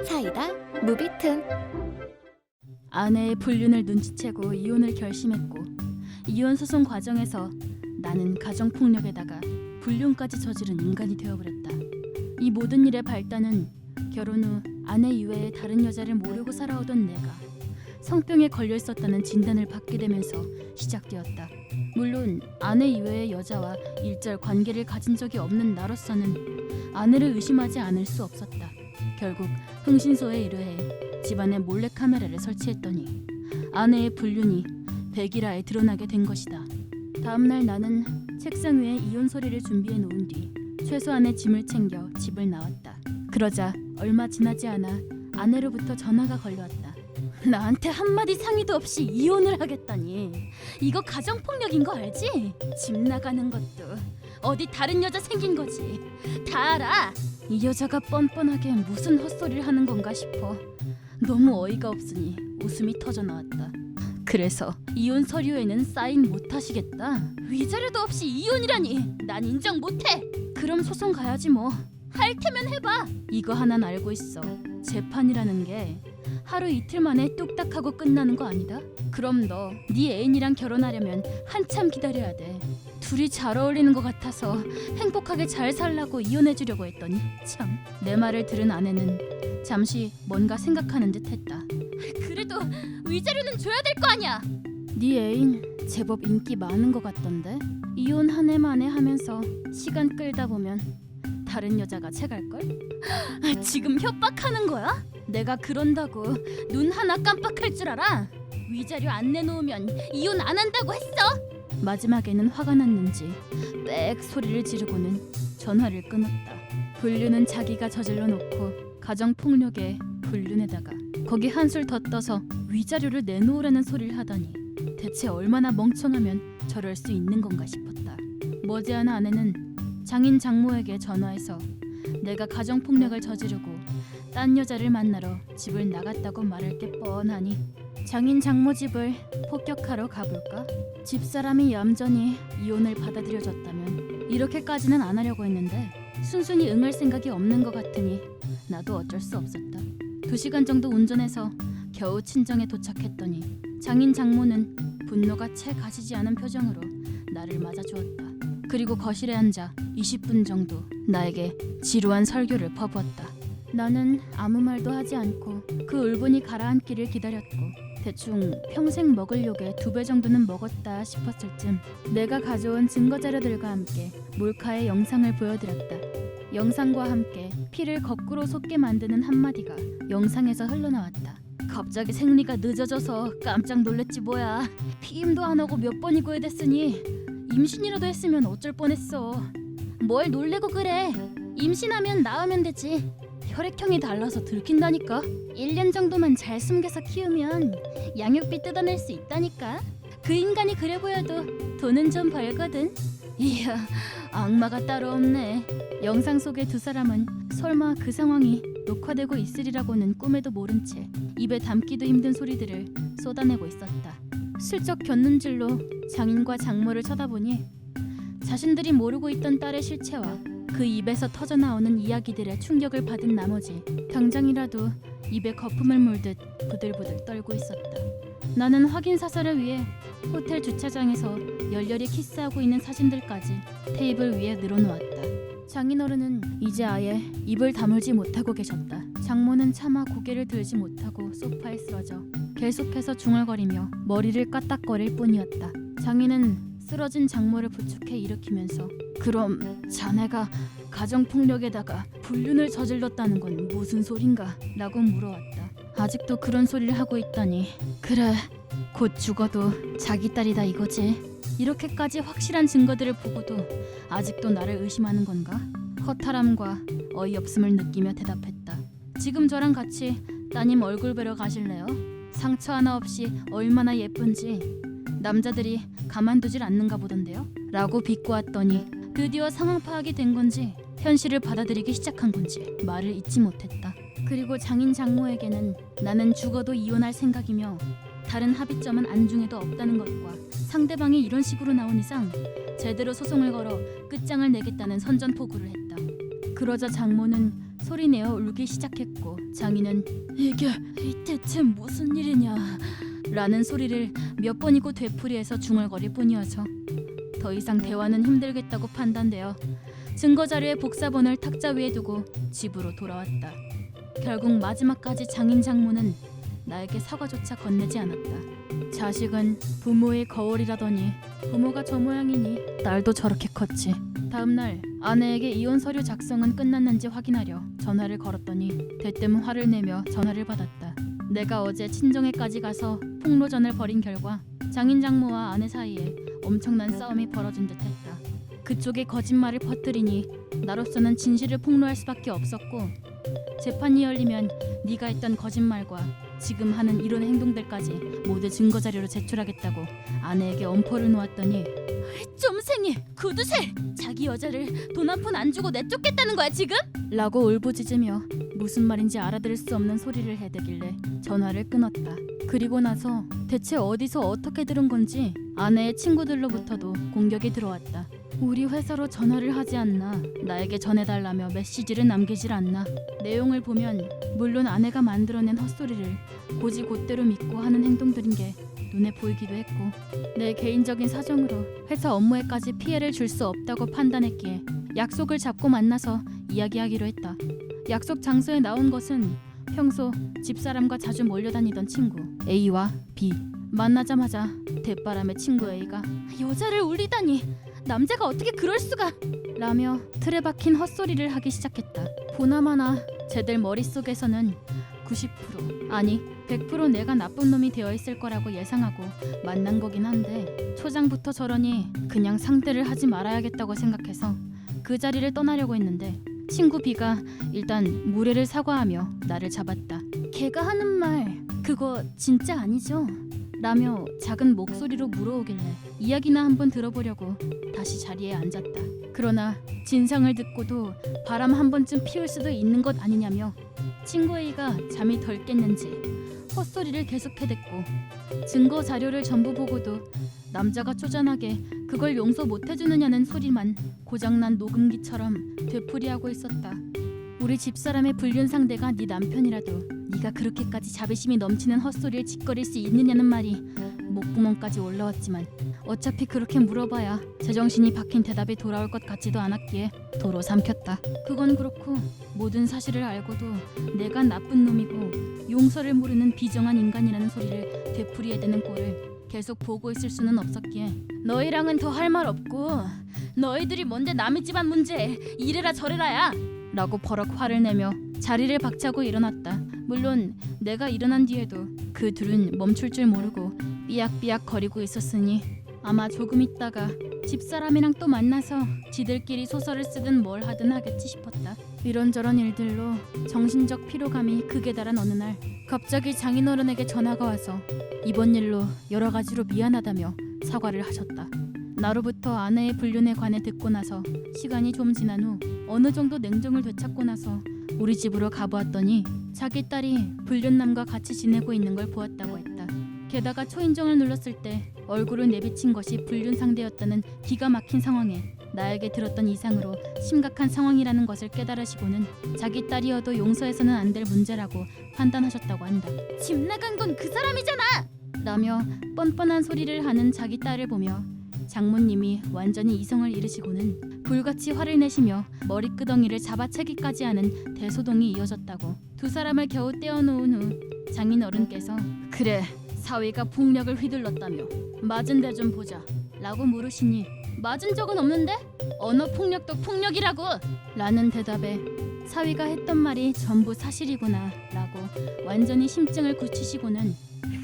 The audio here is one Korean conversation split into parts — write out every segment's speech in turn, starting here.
사이다 무비튼. 아내의 불륜을 눈치채고 이혼을 결심했고, 이혼 소송 과정에서 나는 가정폭력에다가 불륜까지 저지른 인간이 되어버렸다. 이 모든 일의 발단은 결혼 후 아내 이외에 다른 여자를 모르고 살아오던 내가 성병에 걸려 있었다는 진단을 받게 되면서 시작되었다. 물론 아내 이외의 여자와 일절 관계를 가진 적이 없는 나로서는 아내를 의심하지 않을 수 없었다. 결국 흥신소에 의뢰해 집안에 몰래카메라를 설치했더니 아내의 불륜이 백일하에 드러나게 된 것이다. 다음날 나는 책상 위에 이혼 서류를 준비해 놓은 뒤 최소한의 짐을 챙겨 집을 나왔다. 그러자 얼마 지나지 않아 아내로부터 전화가 걸려왔다. 나한테 한마디 상의도 없이 이혼을 하겠다니, 이거 가정폭력인 거 알지? 집 나가는 것도 어디 다른 여자 생긴 거지. 다 알아. 이 여자가 뻔뻔하게 무슨 헛소리를 하는 건가 싶어 너무 어이가 없으니 웃음이 터져 나왔다. 그래서 이혼 서류에는 사인 못 하시겠다. 위자료도 없이 이혼이라니, 난 인정 못해. 그럼 소송 가야지 뭐. 할 테면 해봐. 이거 하나는 알고 있어. 재판이라는 게 하루 이틀 만에 뚝딱 하고 끝나는 거 아니다? 그럼 너 네 애인이랑 결혼하려면 한참 기다려야 돼. 둘이 잘 어울리는 것 같아서 행복하게 잘 살라고 이혼해주려고 했더니 참. 내 말을 들은 아내는 잠시 뭔가 생각하는 듯 했다. 그래도 위자료는 줘야 될 거 아니야. 네 애인 제법 인기 많은 것 같던데. 이혼 한 해 만에 하면서 시간 끌다 보면 다른 여자가 채갈걸? 지금 협박하는 거야? 내가 그런다고 눈 하나 깜빡할 줄 알아? 위자료 안 내놓으면 이혼 안 한다고 했어. 마지막에는 화가 났는지 빽 소리를 지르고는 전화를 끊었다. 불륜은 자기가 저질러 놓고 가정폭력에 불륜에다가 거기 한술 더 떠서 위자료를 내놓으라는 소리를 하다니 대체 얼마나 멍청하면 저럴 수 있는 건가 싶었다. 머지않아 아내는 장인 장모에게 전화해서 내가 가정폭력을 저지르고 딴 여자를 만나러 집을 나갔다고 말할 게 뻔하니 장인 장모 집을 폭격하러 가볼까? 집사람이 얌전히 이혼을 받아들여줬다면 이렇게까지는 안 하려고 했는데 순순히 응할 생각이 없는 것 같으니 나도 어쩔 수 없었다. 2시간 정도 운전해서 겨우 친정에 도착했더니 장인 장모는 분노가 채 가시지 않은 표정으로 나를 맞아주었다. 그리고 거실에 앉아 20분 정도 나에게 지루한 설교를 퍼부었다. 나는 아무 말도 하지 않고 그 울분이 가라앉기를 기다렸고 대충 평생 먹을 욕의 2배 정도는 먹었다 싶었을 쯤 내가 가져온 증거자료들과 함께 몰카의 영상을 보여드렸다. 영상과 함께 피를 거꾸로 솟게 만드는 한마디가 영상에서 흘러나왔다. 갑자기 생리가 늦어져서 깜짝 놀랬지 뭐야. 피임도 안 하고 몇 번이 구해댔으니 임신이라도 했으면 어쩔 뻔했어. 뭘 놀래고 그래. 임신하면 낳으면 되지. 혈액형이 달라서 들킨다니까. 1년 정도만 잘 숨겨서 키우면 양육비 뜯어낼 수 있다니까. 그 인간이 그래 보여도 돈은 좀 벌거든. 이야, 악마가 따로 없네. 영상 속의 두 사람은 설마 그 상황이 녹화되고 있으리라고는 꿈에도 모른 채 입에 담기도 힘든 소리들을 쏟아내고 있었다. 슬쩍 곁눈질로 장인과 장모를 쳐다보니 자신들이 모르고 있던 딸의 실체와 그 입에서 터져나오는 이야기들에 충격을 받은 나머지 당장이라도 입에 거품을 물듯 부들부들 떨고 있었다. 나는 확인 사살을 위해 호텔 주차장에서 열렬히 키스하고 있는 사진들까지 테이블 위에 늘어놓았다. 장인어른은 이제 아예 입을 다물지 못하고 계셨다. 장모는 차마 고개를 들지 못하고 소파에 쓰러져 계속해서 중얼거리며 머리를 까딱거릴 뿐이었다. 장인은 쓰러진 장모를 부축해 일으키면서 그럼 자네가 가정폭력에다가 불륜을 저질렀다는 건 무슨 소린가? 라고 물어왔다. 아직도 그런 소리를 하고 있다니. 그래, 곧 죽어도 자기 딸이다 이거지. 이렇게까지 확실한 증거들을 보고도 아직도 나를 의심하는 건가? 허탈함과 어이없음을 느끼며 대답했다. 지금 저랑 같이 따님 얼굴 뵈러 가실래요? 상처 하나 없이 얼마나 예쁜지 남자들이 가만두질 않는가 보던데요? 라고 비꼬았더니 드디어 상황 파악이 된 건지 현실을 받아들이기 시작한 건지 말을 잇지 못했다. 그리고 장인 장모에게는 나는 죽어도 이혼할 생각이며 다른 합의점은 안중에도 없다는 것과 상대방이 이런 식으로 나온 이상 제대로 소송을 걸어 끝장을 내겠다는 선전포고를 했다. 그러자 장모는 소리내어 울기 시작했고 장인은 이게 대체 무슨 일이냐 라는 소리를 몇 번이고 되풀이해서 중얼거릴 뿐이어서 더 이상 대화는 힘들겠다고 판단되어 증거자료의 복사본을 탁자 위에 두고 집으로 돌아왔다. 결국 마지막까지 장인 장모는 나에게 사과조차 건네지 않았다. 자식은 부모의 거울이라더니 부모가 저 모양이니 딸도 저렇게 컸지. 다음날 아내에게 이혼 서류 작성은 끝났는지 확인하려 전화를 걸었더니 대뜸 화를 내며 전화를 받았다. 내가 어제 친정에까지 가서 폭로전을 벌인 결과 장인 장모와 아내 사이에 엄청난 싸움이 벌어진 듯했다. 그쪽이 거짓말을 퍼뜨리니 나로서는 진실을 폭로할 수밖에 없었고 재판이 열리면 네가 했던 거짓말과 지금 하는 이런 행동들까지 모두 증거자료로 제출하겠다고 아내에게 엄포를 놓았더니 좀생이 구두쇠 자기 여자를 돈 한 푼 안 주고 내쫓겠다는 거야 지금? 라고 울부짖으며 무슨 말인지 알아들을 수 없는 소리를 해대길래 전화를 끊었다. 그리고 나서 대체 어디서 어떻게 들은 건지 아내의 친구들로부터도 공격이 들어왔다. 우리 회사로 전화를 하지 않나, 나에게 전해달라며 메시지를 남기질 않나. 내용을 보면 물론 아내가 만들어낸 헛소리를 곧이곧대로 믿고 하는 행동들인 게 눈에 보이기도 했고 내 개인적인 사정으로 회사 업무에까지 피해를 줄 수 없다고 판단했기에 약속을 잡고 만나서 이야기하기로 했다. 약속 장소에 나온 것은 평소 집사람과 자주 몰려다니던 친구 A와 B. 만나자마자 대바람의 친구 A가 여자를 울리다니 남자가 어떻게 그럴 수가 라며 틀에 박힌 헛소리를 하기 시작했다. 보나마나 쟤들 머릿속에서는 90% 아니 100% 내가 나쁜 놈이 되어 있을 거라고 예상하고 만난 거긴 한데 초장부터 저러니 그냥 상대를 하지 말아야겠다고 생각해서 그 자리를 떠나려고 했는데 친구 B가 일단 무례를 사과하며 나를 잡았다. 걔가 하는 말 그거 진짜 아니죠? 라며 작은 목소리로 물어오길래 이야기나 한번 들어보려고 다시 자리에 앉았다. 그러나 진상을 듣고도 바람 한 번쯤 피울 수도 있는 것 아니냐며 친구 A가 잠이 덜 깼는지 헛소리를 계속해댔고 증거 자료를 전부 보고도 남자가 쪼잔하게 그걸 용서 못해주느냐는 소리만 고장난 녹음기처럼 되풀이하고 있었다. 우리 집사람의 불륜 상대가 네 남편이라도 네가 그렇게까지 자비심이 넘치는 헛소리를 짓거릴 수 있느냐는 말이 목구멍까지 올라왔지만 어차피 그렇게 물어봐야 제정신이 박힌 대답이 돌아올 것 같지도 않았기에 도로 삼켰다. 그건 그렇고 모든 사실을 알고도 내가 나쁜 놈이고 용서를 모르는 비정한 인간이라는 소리를 되풀이해대는 꼴을 계속 보고 있을 수는 없었기에 너희랑은 더 할 말 없고 너희들이 뭔데 남의 집안 문제 이래라 저래라야 라고 버럭 화를 내며 자리를 박차고 일어났다. 물론 내가 일어난 뒤에도 그 둘은 멈출 줄 모르고 삐약삐약 거리고 있었으니 아마 조금 있다가 집사람이랑 또 만나서 지들끼리 소설을 쓰든 뭘 하든 하겠지 싶었다. 이런저런 일들로 정신적 피로감이 극에 달한 어느 날 갑자기 장인어른에게 전화가 와서 이번 일로 여러 가지로 미안하다며 사과를 하셨다. 나로부터 아내의 불륜에 관해 듣고 나서 시간이 좀 지난 후 어느 정도 냉정을 되찾고 나서 우리 집으로 가보았더니 자기 딸이 불륜남과 같이 지내고 있는 걸 보았다고 했다. 게다가 초인종을 눌렀을 때 얼굴을 내비친 것이 불륜 상대였다는 기가 막힌 상황에 나에게 들었던 이상으로 심각한 상황이라는 것을 깨달으시고는 자기 딸이어도 용서해서는 안 될 문제라고 판단하셨다고 한다. 집 나간 건 그 사람이잖아! 라며 뻔뻔한 소리를 하는 자기 딸을 보며 장모님이 완전히 이성을 잃으시고는 불같이 화를 내시며 머리끄덩이를 잡아채기까지 하는 대소동이 이어졌다고. 두 사람을 겨우 떼어놓은 후 장인어른께서 그래 사위가 폭력을 휘둘렀다며 맞은 데 좀 보자 라고 물으시니 맞은 적은 없는데? 언어폭력도 폭력이라고! 라는 대답에 사위가 했던 말이 전부 사실이구나 라고 완전히 심증을 굳히시고는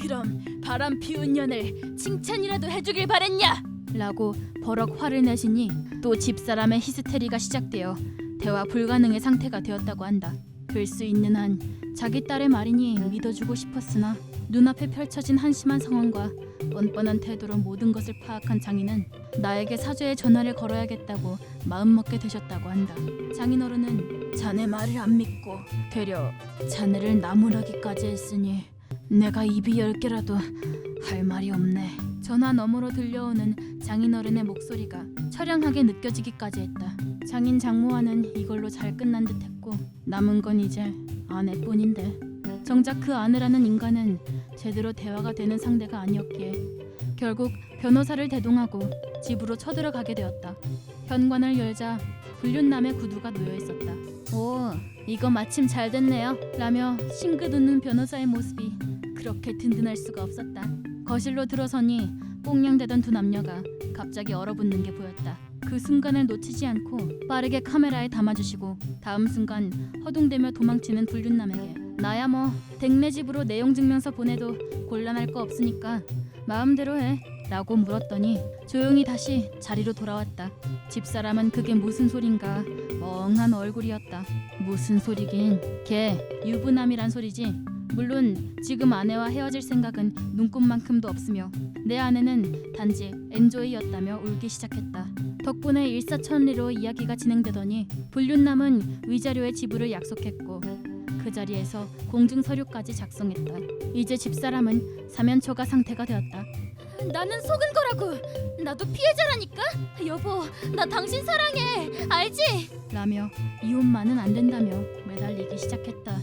그럼 바람 피운 년을 칭찬이라도 해주길 바랬냐? 라고 버럭 화를 내시니 또 집사람의 히스테리가 시작되어 대화 불가능의 상태가 되었다고 한다. 될 수 있는 한 자기 딸의 말이니 믿어주고 싶었으나 눈앞에 펼쳐진 한심한 상황과 뻔뻔한 태도로 모든 것을 파악한 장인은 나에게 사죄의 전화를 걸어야겠다고 마음먹게 되셨다고 한다. 장인어른은 자네 말을 안 믿고 되려 자네를 나무라기까지 했으니 내가 입이 10개라도 할 말이 없네. 전화 너머로 들려오는 장인어른의 목소리가 처량하게 느껴지기까지 했다. 장인 장모와는 이걸로 잘 끝난 듯했고 남은 건 이제 아내뿐인데 정작 그 아내라는 인간은 제대로 대화가 되는 상대가 아니었기에 결국 변호사를 대동하고 집으로 쳐들어가게 되었다. 현관을 열자 불륜남의 구두가 놓여 있었다. 오, 이거 마침 잘 됐네요. 라며 싱긋 웃는 변호사의 모습이 그렇게 든든할 수가 없었다. 거실로 들어서니 꽁냥대던 두 남녀가 갑자기 얼어붙는 게 보였다. 그 순간을 놓치지 않고 빠르게 카메라에 담아주시고 다음 순간 허둥대며 도망치는 불륜남에게 나야 뭐 댁네 집으로 내용증명서 보내도 곤란할 거 없으니까 마음대로 해 라고 물었더니 조용히 다시 자리로 돌아왔다. 집사람은 그게 무슨 소린가 멍한 얼굴이었다. 무슨 소리긴 걔 유부남이란 소리지. 물론 지금 아내와 헤어질 생각은 눈꼽만큼도 없으며 내 아내는 단지 엔조이였다며 울기 시작했다. 덕분에 일사천리로 이야기가 진행되더니 불륜남은 위자료의 지불을 약속했고 그 자리에서 공증서류까지 작성했다. 이제 집사람은 사면초가 상태가 되었다. 나는 속은 거라고. 나도 피해자라니까. 여보, 나 당신 사랑해. 알지? 라며 이혼만은 안 된다며 매달리기 시작했다.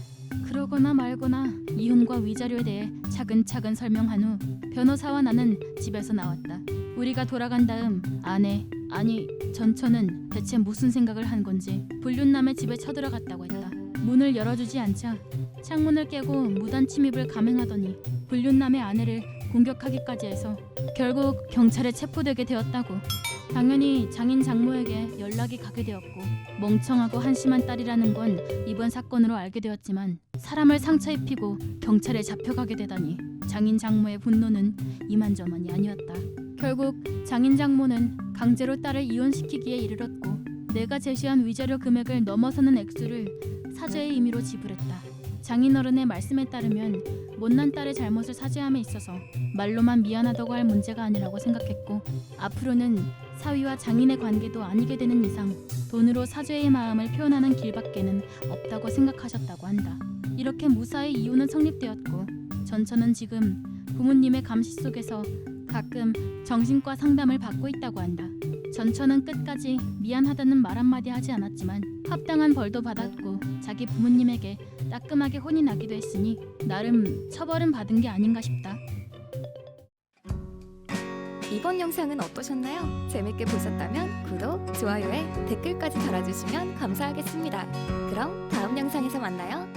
그러거나 말거나 이혼과 위자료에 대해 차근차근 설명한 후 변호사와 나는 집에서 나왔다. 우리가 돌아간 다음 아니 전처는 대체 무슨 생각을 한 건지 불륜남의 집에 쳐들어갔다고 했다. 문을 열어주지 않자 창문을 깨고 무단 침입을 감행하더니 불륜남의 아내를 공격하기까지 해서 결국 경찰에 체포되게 되었다고. 당연히 장인 장모에게 연락이 가게 되었고 멍청하고 한심한 딸이라는 건 이번 사건으로 알게 되었지만 사람을 상처 입히고 경찰에 잡혀가게 되다니 장인 장모의 분노는 이만저만이 아니었다. 결국 장인 장모는 강제로 딸을 이혼시키기에 이르렀고 내가 제시한 위자료 금액을 넘어서는 액수를 사죄의 의미로 지불했다. 장인어른의 말씀에 따르면 못난 딸의 잘못을 사죄함에 있어서 말로만 미안하다고 할 문제가 아니라고 생각했고 앞으로는 사위와 장인의 관계도 아니게 되는 이상 돈으로 사죄의 마음을 표현하는 길밖에는 없다고 생각하셨다고 한다. 이렇게 무사히 이혼은 성립되었고 전처는 지금 부모님의 감시 속에서 가끔 정신과 상담을 받고 있다고 한다. 전처는 끝까지 미안하다는 말 한마디 하지 않았지만 합당한 벌도 받았고 자기 부모님에게 따끔하게 혼이 나기도 했으니 나름 처벌은 받은 게 아닌가 싶다. 이번 영상은 어떠셨나요? 재밌게 보셨다면 구독, 좋아요에 댓글까지 달아주시면 감사하겠습니다. 그럼 다음 영상에서 만나요.